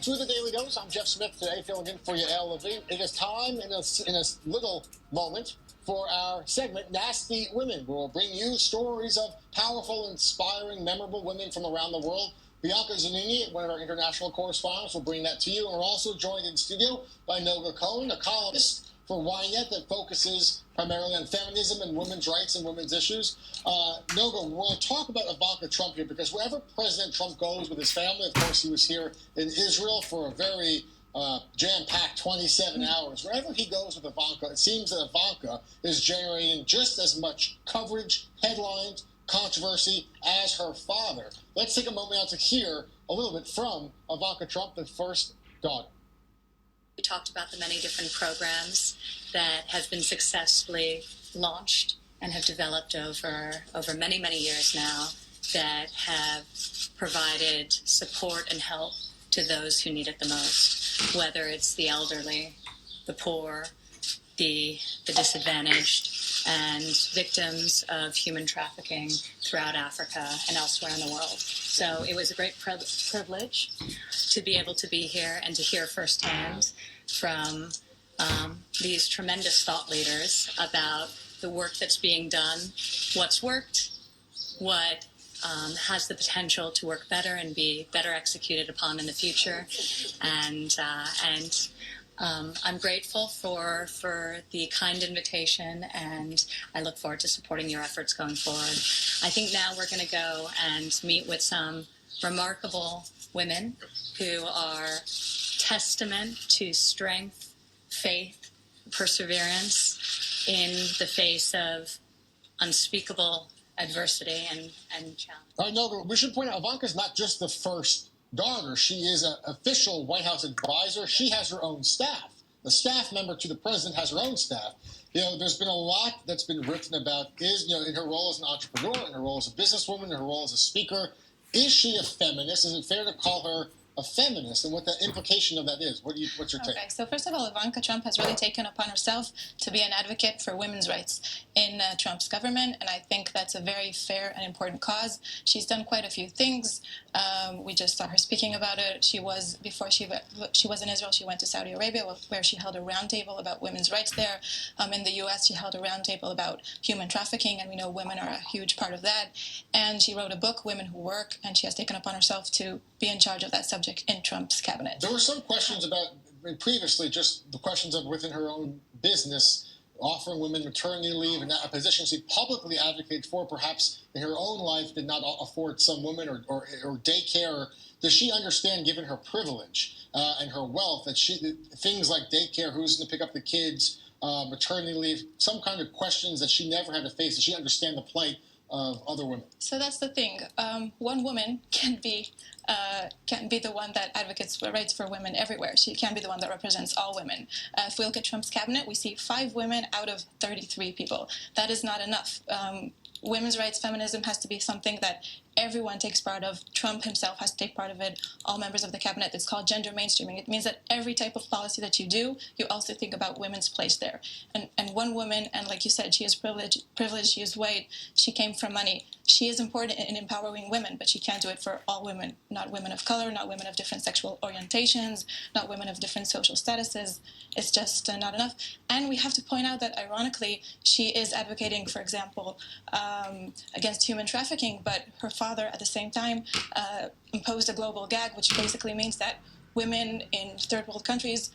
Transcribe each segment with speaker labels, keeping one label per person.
Speaker 1: to the Daily Dose. I'm Jeff Smith today, filling in for Yael Levine. It is time in a little moment for our segment, Nasty Women, where we'll bring you stories of powerful, inspiring, memorable women from around the world. Bianca Zanini, one of our international correspondents, will bring that to you. And we're also joined in studio by Noga Cohen, a columnist for ynet that focuses primarily on feminism and women's rights and women's issues. Noga, we'll talk about Ivanka Trump here because wherever President Trump goes with his family, of course, he was here in Israel for a very jam-packed 27 hours. Wherever he goes with Ivanka, it seems that Ivanka is generating just as much coverage, headlines, controversy as her father. Let's take a moment now to hear a little bit from Ivanka Trump, the first daughter.
Speaker 2: We talked about the many different programs that have been successfully launched and have developed over many, many years now that have provided support and help to those who need it the most, whether it's the elderly, the poor, the disadvantaged, and victims of human trafficking throughout Africa and elsewhere in the world. So it was a great privilege to be able to be here and to hear firsthand from these tremendous thought leaders about the work that's being done, what's worked, what has the potential to work better and be better executed upon in the future. And I'm grateful for the kind invitation, and I look forward to supporting your efforts going forward. I think now we're going to go and meet with some remarkable women who are testament to strength, faith, perseverance in the face of unspeakable adversity and challenge.
Speaker 1: All right, no, we should point out Ivanka's not just the first daughter. She is an official White House advisor. She has her own staff. The staff member to the president has her own staff. You know, there's been a lot that's been written about in her role as an entrepreneur, in her role as a businesswoman, in her role as a speaker. Is she a feminist? Is it fair to call her a feminist, and what the implication of that is? What's your take?
Speaker 3: Okay, so first of all, Ivanka Trump has really taken upon herself to be an advocate for women's rights in Trump's government, and I think that's a very fair and important cause. She's done quite a few things. We just saw her speaking about it. Before she was in Israel, she went to Saudi Arabia, where she held a roundtable about women's rights there. In the U.S., she held a roundtable about human trafficking, and we know women are a huge part of that. And she wrote a book, Women Who Work, and she has taken upon herself to be in charge of that subject in Trump's cabinet.
Speaker 1: There were some questions about, previously, just the questions of within her own business, offering women maternity leave, and a position she publicly advocated for, perhaps in her own life did not afford some women, or daycare. Does she understand, given her privilege and her wealth, that things like daycare, who's going to pick up the kids, maternity leave, some kind of questions that she never had to face? Does she understand the plight of other women?
Speaker 3: So that's the thing. One woman can't be the one that advocates for rights for women everywhere. She can't be the one that represents all women. If we look at Trump's cabinet, we see 5 women out of 33 people. That is not enough. Women's rights, feminism has to be something that everyone takes part of. Trump himself has to take part of it, all members of the cabinet. It's called gender mainstreaming. It means that every type of policy that you do, you also think about women's place there. And one woman, and like you said, she is privileged, she is white, she came from money. She is important in empowering women, but she can't do it for all women, not women of color, not women of different sexual orientations, not women of different social statuses. It's just not enough. And we have to point out that, ironically, she is advocating, for example, against human trafficking, but her father, at the same time, imposed a global gag, which basically means that women in third world countries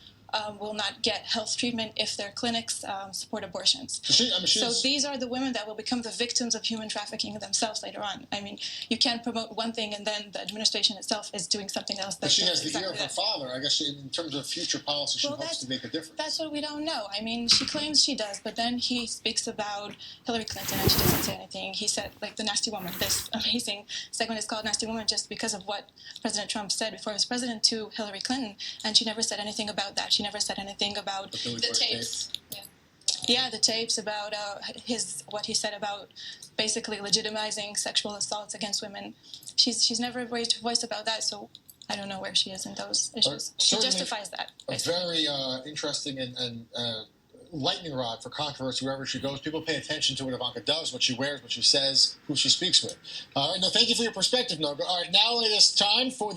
Speaker 3: will not get health treatment if their clinics support abortions. So these are the women that will become the victims of human trafficking themselves later on. I mean, you can't promote one thing and then the administration itself is doing something else.
Speaker 1: But she has the ear of her father. I guess in terms of future policy, she hopes to make a difference.
Speaker 3: That's what we don't know. I mean, she claims she does, but then he speaks about Hillary Clinton and she doesn't say anything. He said, like, the Nasty Woman. This amazing segment is called Nasty Woman just because of what President Trump said before he was president to Hillary Clinton, and she never said anything about that. She never said anything about the tapes. Yeah, the tapes about what he said about basically legitimizing sexual assaults against women. She's never raised her voice about that, so I don't know where she is in those issues. She justifies that. Basically.
Speaker 1: A very interesting and lightning rod for controversy wherever she goes. People pay attention to what Ivanka does, what she wears, what she says, who she speaks with. All right, no, thank you for your perspective, Noga. All right, now it is time for the